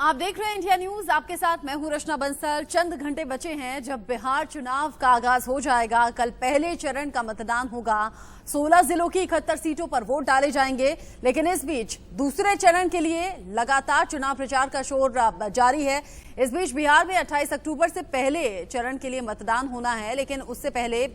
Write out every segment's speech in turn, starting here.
आप देख रहे हैं इंडिया न्यूज, आपके साथ मैं हूं रचना बंसल। चंद घंटे बचे हैं जब बिहार चुनाव का आगाज हो जाएगा। कल पहले चरण का मतदान होगा। 16 जिलों की 71 सीटों पर वोट डाले जाएंगे। लेकिन इस बीच दूसरे चरण के लिए लगातार चुनाव प्रचार का शोर जारी है। इस बीच बिहार में 28 अक्टूबर से पहले चरण के लिए मतदान होना है, लेकिन उससे पहले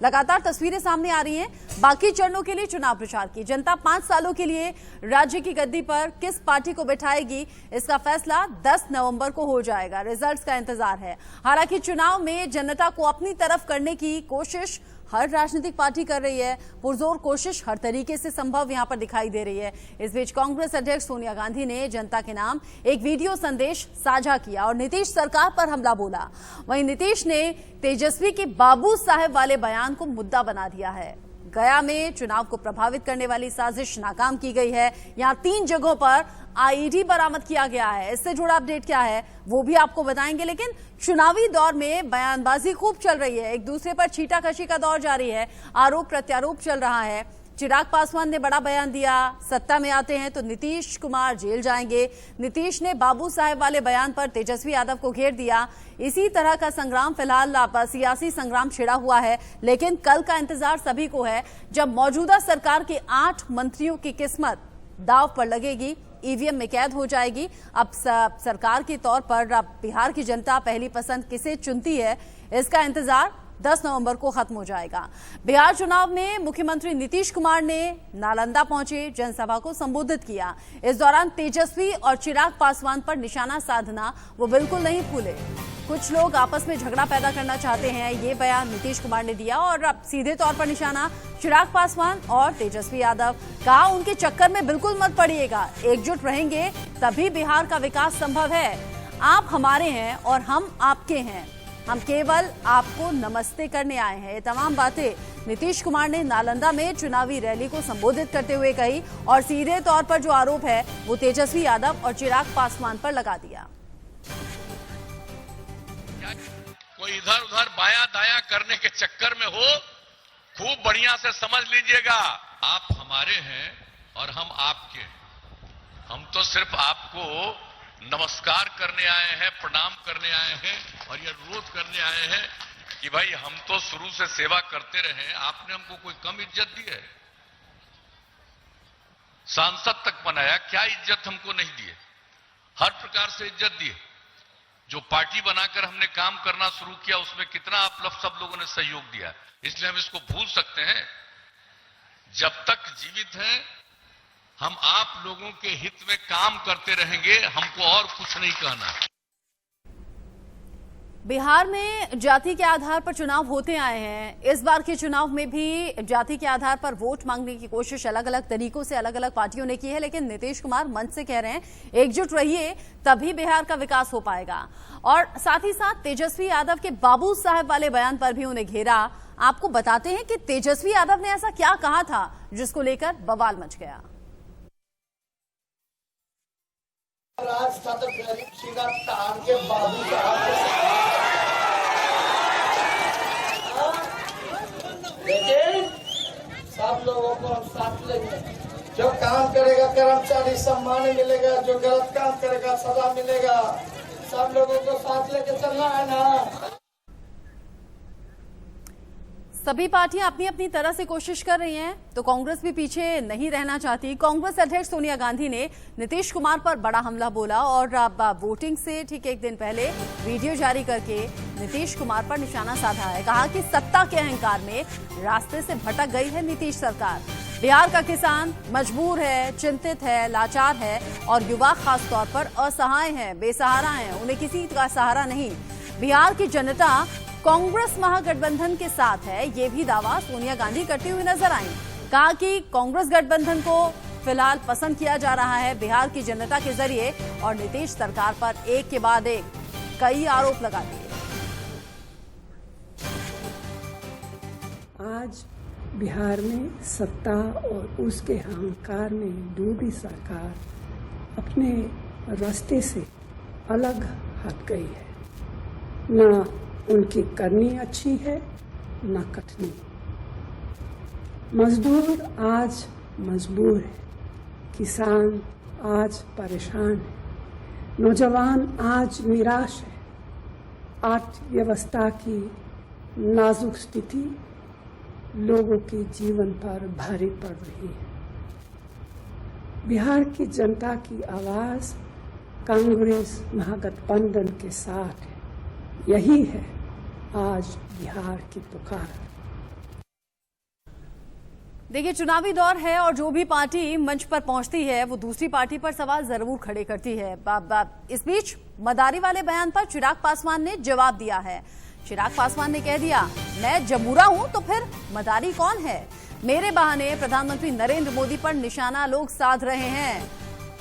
लगातार तस्वीरें सामने आ रही हैं बाकी चरणों के लिए चुनाव प्रचार की। जनता 5 सालों के लिए राज्य की गद्दी पर किस पार्टी को बैठाएगी, इसका फैसला 10 नवंबर को हो जाएगा। रिजल्ट्स का इंतजार है। हालांकि चुनाव में जनता को अपनी तरफ करने की कोशिश हर राजनीतिक पार्टी कर रही है। पुरजोर कोशिश हर तरीके से संभव यहां पर दिखाई दे रही है। इस बीच कांग्रेस अध्यक्ष सोनिया गांधी ने जनता के नाम एक वीडियो संदेश साझा किया और नीतीश सरकार पर हमला बोला। वहीं नीतीश ने तेजस्वी के बाबू साहेब वाले बयान को मुद्दा बना दिया है। गया में चुनाव को प्रभावित करने वाली साजिश नाकाम की गई है। यहां 3 जगहों पर आईडी बरामद किया गया है। इससे जुड़ा अपडेट क्या है वो भी आपको बताएंगे। लेकिन चुनावी दौर में बयानबाजी खूब चल रही है। एक दूसरे पर छींटाकशी का दौर जारी है। आरोप प्रत्यारोप चल रहा है। चिराग पासवान ने बड़ा बयान दिया, सत्ता में आते हैं तो नीतीश कुमार जेल जाएंगे। नीतीश ने बाबू साहेब वाले बयान पर तेजस्वी यादव को घेर दिया। इसी तरह का संग्राम फिलहाल सियासी संग्राम छिड़ा हुआ है। लेकिन कल का इंतजार सभी को है जब मौजूदा सरकार के 8 मंत्रियों की किस्मत दांव पर लगेगी, ईवीएम में कैद हो जाएगी। अब सरकार के तौर पर बिहार की जनता पहली पसंद किसे चुनती है, इसका इंतजार 10 नवंबर को खत्म हो जाएगा। बिहार चुनाव में मुख्यमंत्री नीतीश कुमार ने नालंदा पहुंचे, जनसभा को संबोधित किया। इस दौरान तेजस्वी और चिराग पासवान पर निशाना साधना वो बिल्कुल नहीं भूले। कुछ लोग आपस में झगड़ा पैदा करना चाहते हैं, ये बयान नीतीश कुमार ने दिया और अब सीधे तौर पर निशाना चिराग पासवान और तेजस्वी यादव। कहा उनके चक्कर में बिल्कुल मत पड़िएगा, एकजुट रहेंगे तभी बिहार का विकास संभव है। आप हमारे हैं और हम आपके हैं, हम केवल आपको नमस्ते करने आए हैं। ये तमाम बातें नीतीश कुमार ने नालंदा में चुनावी रैली को संबोधित करते हुए कही और सीधे तौर पर जो आरोप है वो तेजस्वी यादव और चिराग पासवान पर लगा दिया। कोई इधर उधर बाया दाया करने के चक्कर में हो, खूब बढ़िया से समझ लीजिएगा, आप हमारे हैं और हम आपके। हम तो सिर्फ आपको नमस्कार करने आए हैं, प्रणाम करने आए हैं और ये अनुरोध करने आए हैं कि भाई हम तो शुरू से सेवा करते रहे, आपने हमको कोई कम इज्जत दी है? सांसद तक बनाया, क्या इज्जत हमको नहीं दी है? हर प्रकार से इज्जत दी है। जो पार्टी बनाकर हमने काम करना शुरू किया उसमें कितना आप लोग सब लोगों ने सहयोग दिया, इसलिए हम इसको भूल सकते हैं? जब तक जीवित हैं हम आप लोगों के हित में काम करते रहेंगे, हमको और कुछ नहीं कहना। बिहार में जाति के आधार पर चुनाव होते आए हैं। इस बार के चुनाव में भी जाति के आधार पर वोट मांगने की कोशिश अलग अलग तरीकों से अलग अलग पार्टियों ने की है। लेकिन नीतीश कुमार मंच से कह रहे हैं एकजुट रहिए तभी बिहार का विकास हो पाएगा। और साथ ही साथ तेजस्वी यादव के बाबू साहेब वाले बयान पर भी उन्हें घेरा। आपको बताते हैं कि तेजस्वी यादव ने ऐसा क्या कहा था जिसको लेकर बवाल मच गया। लेकिन सब लोगों को हम साथ लेंगे। जो काम करेगा कर्मचारी सम्मान मिलेगा, जो गलत काम करेगा सजा मिलेगा। सब लोगों को साथ लेके चलना है ना। सभी पार्टियां अपनी अपनी तरह से कोशिश कर रही हैं, तो कांग्रेस भी पीछे नहीं रहना चाहती। कांग्रेस अध्यक्ष सोनिया गांधी ने नीतीश कुमार पर बड़ा हमला बोला और वोटिंग से ठीक एक दिन पहले वीडियो जारी करके नीतीश कुमार पर निशाना साधा है। कहा कि सत्ता के अहंकार में रास्ते से भटक गई है नीतीश सरकार। बिहार का किसान मजबूर है, चिंतित है, लाचार है और युवा खास तौर पर असहाय है, बेसहारा है, उन्हें किसी का सहारा नहीं। बिहार की जनता कांग्रेस महागठबंधन के साथ है, ये भी दावा सोनिया गांधी करती हुई नजर आई। कहा कि कांग्रेस गठबंधन को फिलहाल पसंद किया जा रहा है बिहार की जनता के जरिए और नीतीश सरकार पर एक के बाद एक कई आरोप लगा दिए। आज बिहार में सत्ता और उसके अहंकार में डूबी सरकार अपने रास्ते से अलग हट गई है। न उनकी करनी अच्छी है न कटनी। मजदूर आज मजबूर है, किसान आज परेशान है, नौजवान आज निराश है। अर्थव्यवस्था की नाजुक स्थिति लोगों के जीवन पर भारी पड़ रही है। बिहार की जनता की आवाज कांग्रेस महागठबंधन के साथ है। यही है आज बिहार की पुकार। देखिए, चुनावी दौर है और जो भी पार्टी मंच पर पहुंचती है वो दूसरी पार्टी पर सवाल जरूर खड़े करती है। इस बीच मदारी वाले बयान पर चिराग पासवान ने जवाब दिया है। चिराग पासवान ने कह दिया, मैं जमूरा हूं तो फिर मदारी कौन है? मेरे बहाने प्रधानमंत्री नरेंद्र मोदी पर निशाना लोग साध रहे हैं।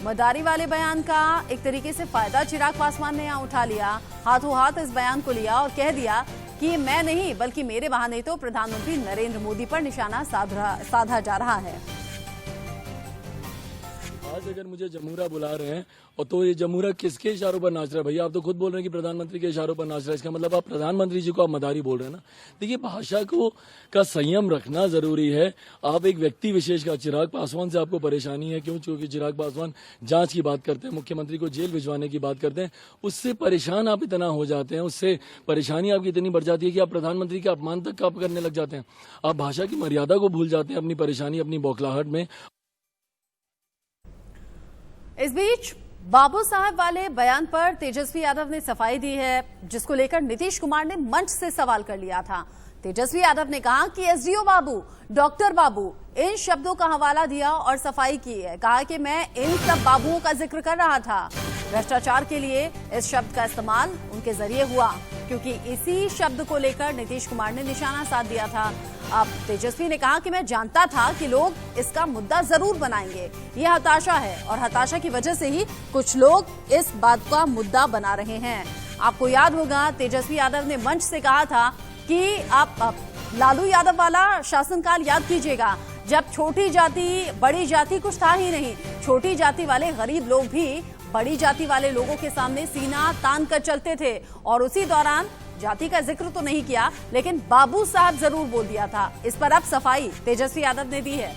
मदारी वाले बयान का एक तरीके से फायदा चिराग पासवान ने यहां उठा लिया, हाथों हाथ इस बयान को लिया और कह दिया कि मैं नहीं बल्कि मेरे बहाने तो प्रधानमंत्री नरेंद्र मोदी पर निशाना साधा जा रहा है। आज अगर मुझे जमूरा बुला रहे हैं और तो ये जमूरा किसके इशारों पर नाच रहा है? भैया आप तो खुद बोल रहे हैं कि प्रधानमंत्री के इशारों पर नाच रहा है, इसका मतलब आप प्रधानमंत्री जी को आप मदारी बोल रहे हैं ना। देखिए, भाषा को का संयम रखना जरूरी है। आप एक व्यक्ति विशेष का, चिराग पासवान से आपको परेशानी है क्यों? क्योंकि चिराग पासवान जांच की बात करते हैं, मुख्यमंत्री को जेल भिजवाने की बात करते हैं, उससे परेशान आप इतना हो जाते हैं, उससे परेशानी आपकी इतनी बढ़ जाती है कि आप प्रधानमंत्री के अपमान तक आप करने लग जाते हैं। आप भाषा की मर्यादा को भूल जाते हैं अपनी परेशानी, अपनी बौखलाहट में। इस बीच बाबू साहब वाले बयान पर तेजस्वी यादव ने सफाई दी है, जिसको लेकर नीतीश कुमार ने मंच से सवाल कर लिया था। तेजस्वी यादव ने कहा कि एसडीओ बाबू, डॉक्टर बाबू, इन शब्दों का हवाला दिया और सफाई की है। कहा कि मैं इन सब बाबुओं का जिक्र कर रहा था। भ्रष्टाचार के लिए इस शब्द का इस्तेमाल उनके जरिए हुआ, क्योंकि इसी शब्द को लेकर नीतीश कुमार ने निशाना साध दिया था। अब तेजस्वी ने कहा कि मैं जानता था कि लोग इसका मुद्दा जरूर बनाएंगे। यह हताशा है और हताशा की वजह से ही कुछ लोग इस बात का मुद्दा बना रहे हैं। आपको याद होगा, तेजस्वी यादव ने मंच से कहा था कि आप लालू यादव वाला शासनकाल याद कीजिएगा, जब छोटी जाति बड़ी जाति कुछ था ही नहीं। छोटी जाति वाले गरीब लोग भी बड़ी जाति वाले लोगों के सामने सीना तान कर चलते थे, और उसी दौरान जाति का जिक्र तो नहीं किया, लेकिन बाबू साहब जरूर बोल दिया था। इस पर अब सफाई तेजस्वी यादव ने दी है।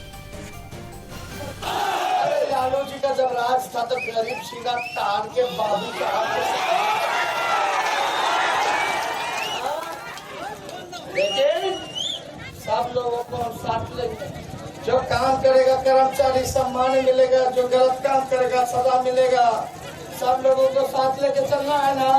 अरे लालू जी का जब राज था तो गरीब सीना तान के बाबू साहब, लेकिन सब लोगों को हम साथ लेंगे। जो काम करेगा कर्मचारी सम्मान मिलेगा, जो गलत काम करेगा सजा मिलेगा। सब लोगों को साथ लेके चलना है ना।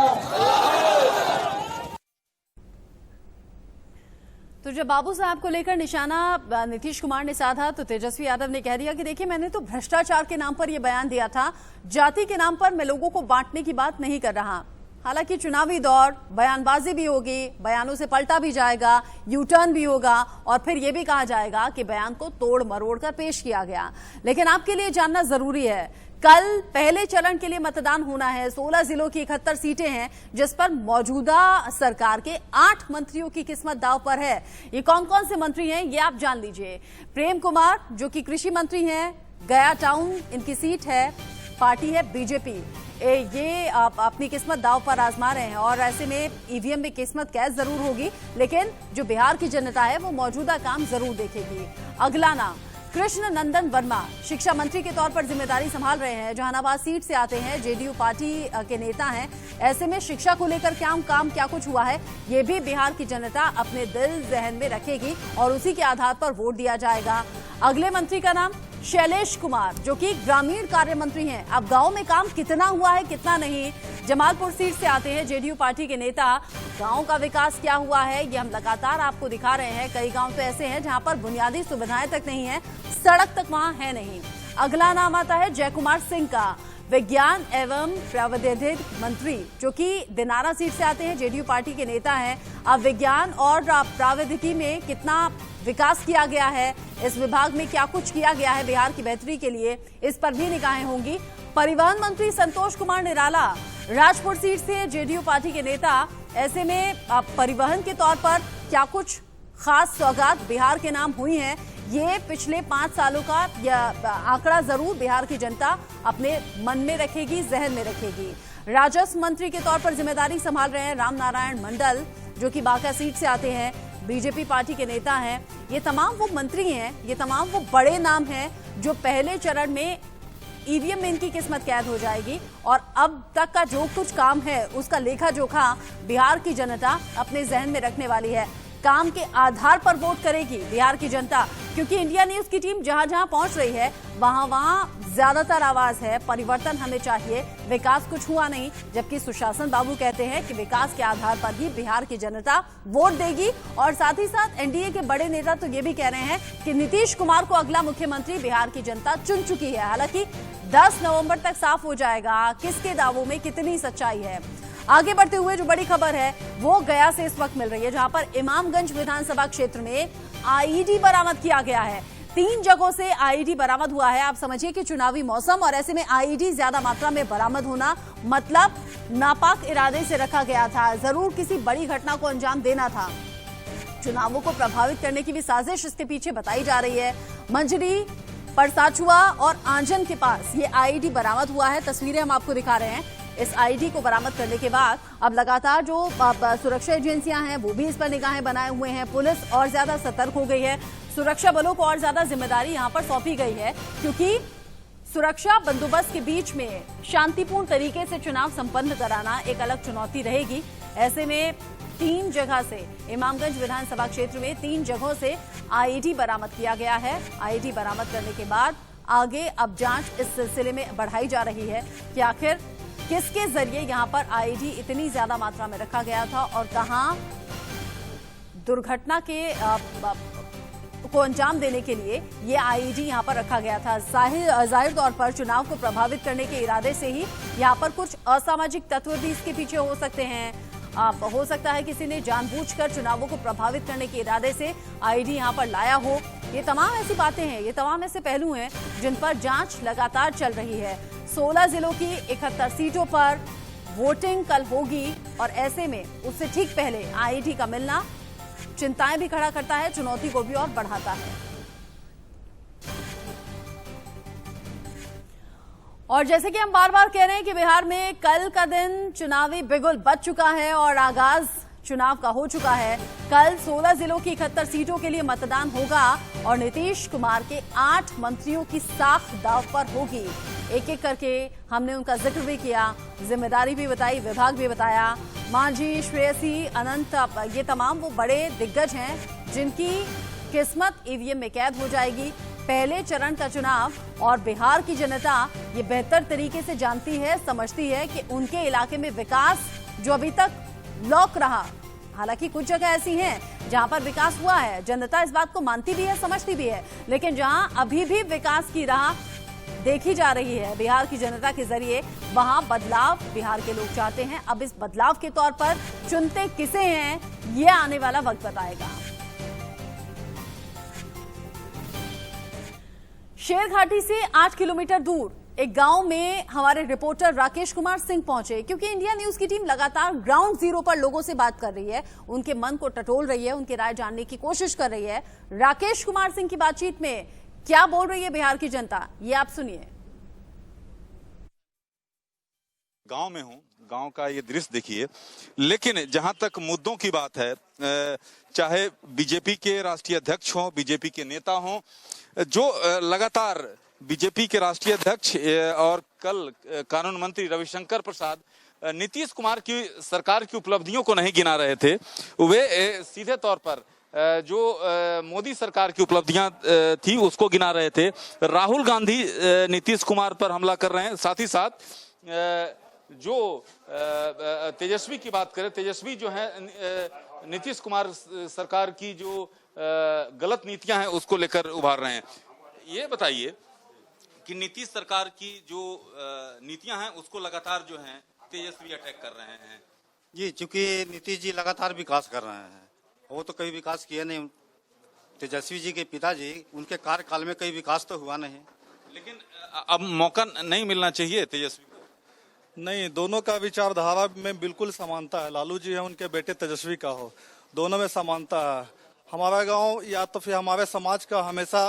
तो जब बाबू साहब को लेकर निशाना नीतीश कुमार ने साधा तो तेजस्वी यादव ने कह दिया कि देखिए, मैंने तो भ्रष्टाचार के नाम पर यह बयान दिया था, जाति के नाम पर मैं लोगों को बांटने की बात नहीं कर रहा। हालांकि चुनावी दौर, बयानबाजी भी होगी, बयानों से पलटा भी जाएगा, यू टर्न भी होगा और फिर यह भी कहा जाएगा कि बयान को तोड़ मरोड़ कर पेश किया गया। लेकिन आपके लिए जानना जरूरी है, कल पहले चरण के लिए मतदान होना है। 16 जिलों की 71 सीटें हैं, जिस पर मौजूदा सरकार के 8 मंत्रियों की किस्मत दांव पर है। ये कौन कौन से मंत्री हैं, ये आप जान लीजिए। प्रेम कुमार, जो कि कृषि मंत्री हैं, गया टाउन इनकी सीट है, पार्टी है बीजेपी। ये अपनी किस्मत दांव पर आजमा रहे हैं और ऐसे में ईवीएम में किस्मत कैद जरूर होगी, लेकिन जो बिहार की जनता है वो मौजूदा काम जरूर देखेगी। अगला नाम कृष्ण नंदन वर्मा, शिक्षा मंत्री के तौर पर जिम्मेदारी संभाल रहे हैं। जहानाबाद सीट से आते हैं, जेडीयू पार्टी के नेता हैं। ऐसे में शिक्षा को लेकर क्या कुछ हुआ है, ये भी बिहार की जनता अपने दिल जहन में रखेगी और उसी के आधार पर वोट दिया जाएगा। अगले मंत्री का नाम शैलेश कुमार, जो कि ग्रामीण कार्य मंत्री हैं। अब गांव में काम कितना हुआ है कितना नहीं, जमालपुर सीट से आते हैं जेडीयू पार्टी के नेता। गांव का विकास क्या हुआ है ये हम लगातार आपको दिखा रहे हैं। कई गांव तो ऐसे हैं जहां पर बुनियादी सुविधाएं तक नहीं है, सड़क तक वहां है नहीं। अगला नाम आता है जय कुमार सिंह का, विज्ञान एवं प्रावैधिक मंत्री, जो कि दिनारा सीट से आते हैं, जेडीयू पार्टी के नेता हैं। अब विज्ञान और प्रावैधिकी में कितना विकास किया गया है, इस विभाग में क्या कुछ किया गया है बिहार की बेहतरी के लिए, इस पर भी निगाहें होंगी। परिवहन मंत्री संतोष कुमार निराला, राजपुर सीट से जेडीयू पार्टी के नेता। ऐसे में परिवहन के तौर पर क्या कुछ खास सौगात बिहार के नाम हुई हैं, ये पिछले 5 सालों का आंकड़ा जरूर बिहार की जनता अपने मन में रखेगी, जहन में रखेगी। राजस्व मंत्री के तौर पर जिम्मेदारी संभाल रहे हैं राम नारायण मंडल, जो कि बांका सीट से आते हैं, बीजेपी पार्टी के नेता हैं। ये तमाम वो मंत्री हैं, ये तमाम वो बड़े नाम हैं जो पहले चरण में ईवीएम में इनकी किस्मत कैद हो जाएगी और अब तक का जो कुछ काम है उसका लेखा जोखा बिहार की जनता अपने जहन में रखने वाली है। काम के आधार पर वोट करेगी बिहार की जनता, क्योंकि इंडिया न्यूज की टीम जहां जहां पहुंच रही है वहां ज्यादातर आवाज है परिवर्तन हमें चाहिए, विकास कुछ हुआ नहीं। जबकि सुशासन बाबू कहते हैं कि विकास के आधार पर ही बिहार की जनता वोट देगी। और साथ ही साथ एनडीए के बड़े नेता तो ये भी कह रहे हैं कि नीतीश कुमार को अगला मुख्यमंत्री बिहार की जनता चुन चुकी है। हालांकि 10 नवंबर तक साफ हो जाएगा किसके दावों में कितनी सच्चाई है। आगे बढ़ते हुए जो बड़ी खबर है वो गया से इस वक्त मिल रही है, जहां पर इमामगंज विधानसभा क्षेत्र में आईईडी बरामद किया गया है। 3 जगहों से आईईडी बरामद हुआ है। आप समझिए कि चुनावी मौसम और ऐसे में आईईडी ज्यादा मात्रा में बरामद होना मतलब नापाक इरादे से रखा गया था, जरूर किसी बड़ी घटना को अंजाम देना था। चुनावों को प्रभावित करने की भी साजिश इसके पीछे बताई जा रही है। मंजरी, परसाचुआ और आंजन के पास ये आईईडी बरामद हुआ है। तस्वीरें हम आपको दिखा रहे हैं। इस आईडी को बरामद करने के बाद अब लगातार जो सुरक्षा एजेंसियां हैं वो भी इस पर निगाहें बनाए हुए हैं। पुलिस और ज्यादा सतर्क हो गई है। सुरक्षा बलों को और ज्यादा जिम्मेदारी यहां पर सौंपी गई है, क्योंकि सुरक्षा बंदोबस्त के बीच में शांतिपूर्ण तरीके से चुनाव संपन्न कराना एक अलग चुनौती रहेगी। ऐसे में 3 जगह से इमामगंज विधानसभा क्षेत्र में 3 जगहों से आईडी बरामद किया गया है। आईडी बरामद करने के बाद आगे अब जांच इस सिलसिले में बढ़ाई जा रही है कि आखिर किसके जरिए यहां पर आईडी इतनी ज्यादा मात्रा में रखा गया था और कहां दुर्घटना के को अंजाम देने के लिए ये आईडी यहां पर रखा गया था। जाहिर तौर पर चुनाव को प्रभावित करने के इरादे से ही यहां पर कुछ असामाजिक तत्व भी इसके पीछे हो सकते हैं। हो सकता है किसी ने जानबूझकर चुनावों को प्रभावित करने के इरादे से आईडी यहां पर लाया हो। ये तमाम ऐसी बातें हैं, ये तमाम ऐसे पहलू हैं जिन पर जांच लगातार चल रही है। 16 जिलों की 71 सीटों पर वोटिंग कल होगी और ऐसे में उससे ठीक पहले आईडी का मिलना चिंताएं भी खड़ा करता है, चुनौती को भी और बढ़ाता है। और जैसे कि हम बार बार कह रहे हैं कि बिहार में कल का दिन चुनावी बिगुल बज चुका है और आगाज चुनाव का हो चुका है। कल 16 जिलों की 71 सीटों के लिए मतदान होगा और नीतीश कुमार के 8 मंत्रियों की साख दांव पर होगी। एक एक करके हमने उनका जिक्र भी किया, जिम्मेदारी भी बताई, विभाग भी बताया। मांझी, श्रेयसी, अनंत, ये तमाम वो बड़े दिग्गज हैं जिनकी किस्मत ईवीएम में कैद हो जाएगी। पहले चरण का चुनाव और बिहार की जनता ये बेहतर तरीके से जानती है, समझती है कि उनके इलाके में विकास जो अभी तक लॉक रहा, हालांकि कुछ जगह ऐसी हैं जहां पर विकास हुआ है, जनता इस बात को मानती भी है, समझती भी है, लेकिन जहां अभी भी विकास की राह देखी जा रही है बिहार की जनता के जरिए, वहां बदलाव बिहार के लोग चाहते हैं। अब इस बदलाव के तौर पर चुनते किसे हैं ये आने वाला वक्त बताएगा। शेरघाटी से 8 किलोमीटर दूर एक गांव में हमारे रिपोर्टर राकेश कुमार सिंह पहुंचे, क्योंकि इंडिया न्यूज की टीम लगातार ग्राउंड जीरो पर लोगों से बात कर रही है, उनके मन को टटोल रही है, उनकी राय जानने की कोशिश कर रही है। राकेश कुमार सिंह की बातचीत में क्या बोल रही है बिहार की जनता, ये आप सुनिए। गांव में हूं, गांव का ये दृश्य देखिए। लेकिन जहां तक मुद्दों की बात है, चाहे बीजेपी के राष्ट्रीय अध्यक्ष हों, बीजेपी के नेता हों, जो लगातार बीजेपी के राष्ट्रीय अध्यक्ष और कल कानून मंत्री रविशंकर प्रसाद नीतीश कुमार की सरकार की उपलब्धियों को नहीं गिना रहे थे, वे सीधे तौर पर जो मोदी सरकार की उपलब्धियां थी उसको गिना रहे थे। राहुल गांधी नीतीश कुमार पर हमला कर रहे हैं, साथ ही साथ जो तेजस्वी की बात करें, तेजस्वी जो है नीतीश कुमार सरकार की जो गलत नीतियां हैं उसको लेकर उभार रहे हैं। ये बताइए कि नीतीश सरकार की जो नीतियां हैं उसको लगातार जो हैं तेजस्वी अटैक कर रहे हैं। जी, चूंकि नीतीश जी लगातार विकास कर रहे हैं, वो तो कहीं विकास किया नहीं। तेजस्वी जी के पिताजी, उनके कार्यकाल में कहीं विकास तो हुआ नहीं। लेकिन अब मौका नहीं मिलना चाहिए तेजस्वी को? नहीं, दोनों का विचारधारा में बिल्कुल समानता है। लालू जी है, उनके बेटे तेजस्वी का हो, दोनों में समानता है। हमारा गांव या तो फिर हमारे समाज का हमेशा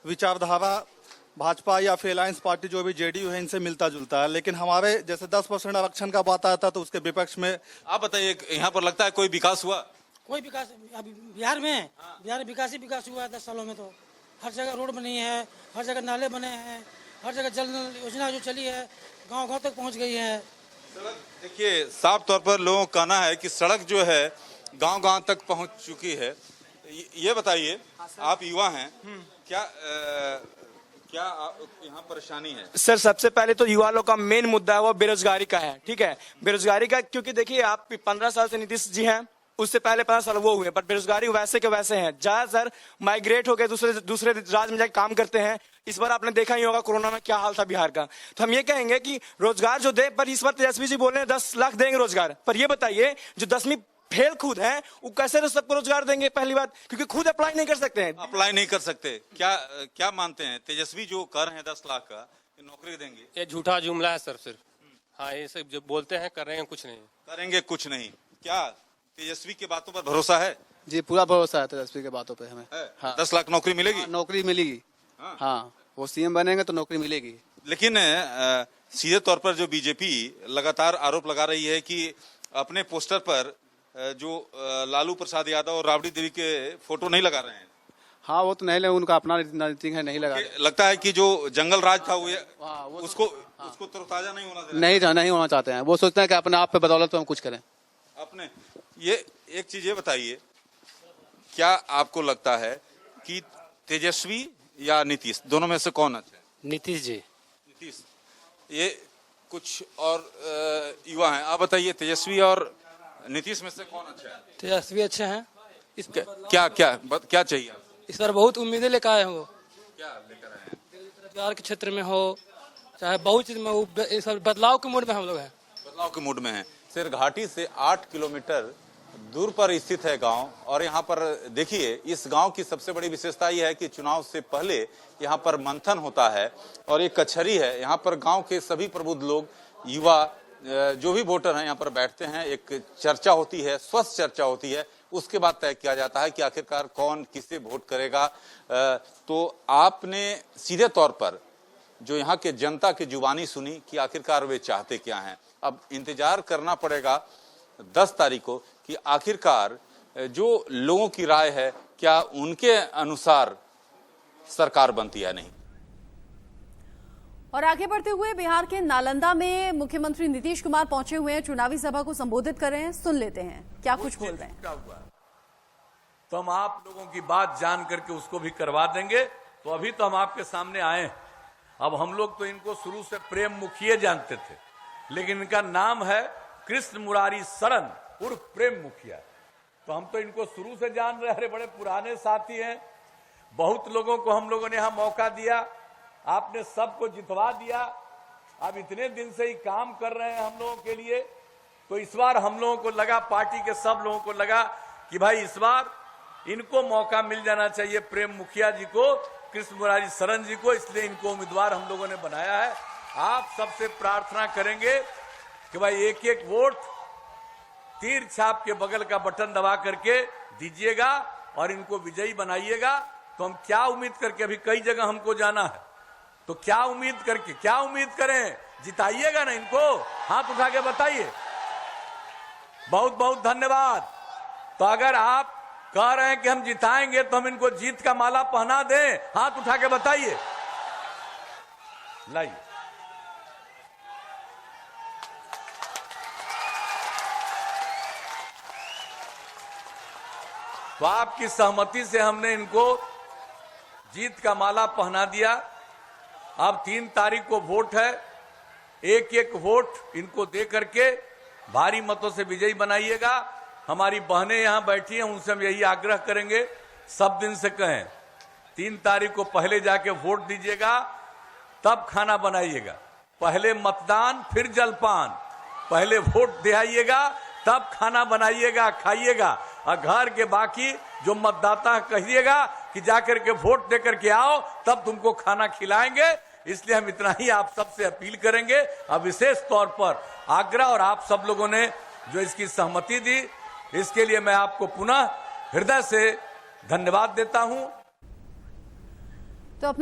विचारधारा भाजपा या फिर अलायंस पार्टी जो भी जेडीयू है इनसे मिलता जुलता है, लेकिन हमारे जैसे 10% आरक्षण का बात आता तो उसके विपक्ष में। आप बताइए, यहाँ पर लगता है कोई विकास हुआ? कोई विकास अभी बिहार में विकास ही विकास हुआ है 10 सालों में। तो हर जगह रोड बनी है, हर जगह नाले बने हैं, हर जगह जल योजना जो चली है गांव गांव तक पहुंच गई है। सड़क देखिए, साफ तौर पर लोगों का कहना है कि सड़क जो है गांव-गांव तक पहुंच चुकी है। ये बताइए, आप युवा हैं, क्या यहाँ परेशानी है? सर सबसे पहले तो युवा लोग का मेन मुद्दा है वो बेरोजगारी का है। ठीक है, बेरोजगारी का, क्योंकि देखिए आप 15 साल से नीतीश जी हैं, उससे पहले 15 साल वो हुए, पर बेरोजगारी वैसे के वैसे हैं। ज्यादातर माइग्रेट हो गए, दूसरे राज्य में जाकर काम करते हैं। इस बार आपने देखा ही होगा कोरोना में क्या हाल था बिहार का। तो हम ये कहेंगे कि रोजगार जो दे, पर इस बार तेजस्वी जी बोल रहे हैं 10 लाख देंगे रोजगार, पर ये बताइए जो 10वीं फेल खुद है वो कैसे सबको रोजगार देंगे? पहली बात, क्योंकि खुद अप्लाई नहीं कर सकते हैं। अप्लाई नहीं कर सकते। क्या मानते हैं, तेजस्वी जो कर रहे हैं 10 लाख का, नौकरी देंगे? ये झूठा जुमला है सर, सिर्फ। हाँ, ये सब जो बोलते हैं कर रहे हैं, कुछ नहीं करेंगे, कुछ नहीं। क्या तेजस्वी की बातों पर भरोसा है? जी पूरा भरोसा है तेजस्वी के बातों पे हमें। हाँ। 10 लाख नौकरी मिलेगी? हाँ, नौकरी मिलेगी। हाँ, वो सीएम बनेंगे तो नौकरी मिलेगी। लेकिन सीधे तौर पर जो बीजेपी लगातार आरोप लगा रही है कि अपने पोस्टर पर जो लालू प्रसाद यादव और राबड़ी देवी के फोटो नहीं लगा रहे हैं। हाँ, वो तो नहीं, उनका अपना नीति है, नहीं लगा। लगता है कि जो जंगल राज था उसको तरोताजा नहीं होना नहीं होना चाहते हैं। वो सोचते हैं कि अपने आप पे बदौलत तो हम कुछ करें अपने। ये एक चीज ये बताइए, क्या आपको लगता है कि तेजस्वी या नीतीश, दोनों में से कौन अच्छा है? नीतीश जी। नीतीश। ये कुछ और युवा हैं, आप बताइए, तेजस्वी और नीतीश में से कौन अच्छा है? तेजस्वी अच्छे हैं। इस क्या चाहिए आपको? इस बार बहुत उम्मीदें लेकर आए हो। क्या लेकर आए हैं? रोजगार के क्षेत्र में हो, चाहे बहुत चीज में हो, इस बार बदलाव के मूड में हम लोग हैं। बदलाव के मूड में हैं। सिर घाटी से 8 किलोमीटर दूर पर स्थित है गांव, और यहाँ पर देखिए, इस गांव की सबसे बड़ी विशेषता यह है कि चुनाव से पहले यहाँ पर मंथन होता है और एक कचहरी है। यहाँ पर गांव के सभी प्रबुद्ध लोग, युवा, जो भी वोटर हैं यहाँ पर बैठते हैं, एक चर्चा होती है, स्वस्थ चर्चा होती है। उसके बाद तय किया जाता है कि आखिरकार कौन किसे वोट करेगा। तो आपने सीधे तौर पर जो यहाँ के जनता की जुबानी सुनी कि आखिरकार वे चाहते क्या हैं। अब इंतजार करना पड़ेगा 10 तारीख को कि आखिरकार जो लोगों की राय है, क्या उनके अनुसार सरकार बनती है नहीं। और आगे बढ़ते हुए बिहार के नालंदा में मुख्यमंत्री नीतीश कुमार पहुंचे हुए हैं, चुनावी सभा को संबोधित कर रहे हैं। सुन लेते हैं क्या कुछ बोल रहे हैं। तो हम आप लोगों की बात जान करके उसको भी करवा देंगे। तो अभी तो हम आपके सामने आए हैं। अब हम लोग तो इनको शुरू से प्रेम मुखिया जानते थे, लेकिन इनका नाम है कृष्ण मुरारी शरण उर्फ प्रेम मुखिया। तो हम तो इनको शुरू से जान रहे, अरे बड़े पुराने साथी हैं। बहुत लोगों को हम लोगों ने यहाँ मौका दिया, आपने सबको जितवा दिया। अब इतने दिन से ही काम कर रहे हैं हम लोगों के लिए। तो इस बार हम लोगों को लगा, पार्टी के सब लोगों को लगा कि भाई इस बार इनको मौका मिल जाना चाहिए, प्रेम मुखिया जी को, कृष्ण मुरारी शरण जी को। इसलिए इनको उम्मीदवार हम लोगों ने बनाया है। आप सबसे प्रार्थना करेंगे कि भाई एक एक वोट तीर छाप के बगल का बटन दबा करके दीजिएगा और इनको विजयी बनाइएगा। तो हम क्या उम्मीद करके, अभी कई जगह हमको जाना है, तो क्या उम्मीद करें, जिताइएगा ना इनको। हाथ उठा के बताइए। बहुत बहुत धन्यवाद। तो अगर आप कह रहे हैं कि हम जिताएंगे तो हम इनको जीत का माला पहना दें, हाथ उठा के बताइए। लाइए। तो आपकी सहमति से हमने इनको जीत का माला पहना दिया। अब 3 तारीख को वोट है, एक एक वोट इनको दे करके भारी मतों से विजयी बनाइएगा। हमारी बहनें यहां बैठी हैं, उनसे हम यही आग्रह करेंगे, सब दिन से कहें 3 तारीख को पहले जाके वोट दीजिएगा, तब खाना बनाइएगा। पहले मतदान फिर जलपान, पहले वोट दिलाइएगा तब खाना बनाइएगा, खाइएगा। और घर के बाकी जो मतदाता कहिएगा कि जाकर के वोट देकर के आओ, तब तुमको खाना खिलाएंगे। इसलिए हम इतना ही आप सबसे अपील करेंगे। अब विशेष तौर पर आग्रह, और आप सब लोगों ने जो इसकी सहमति दी, इसके लिए मैं आपको पुनः हृदय से धन्यवाद देता हूं। तो अपने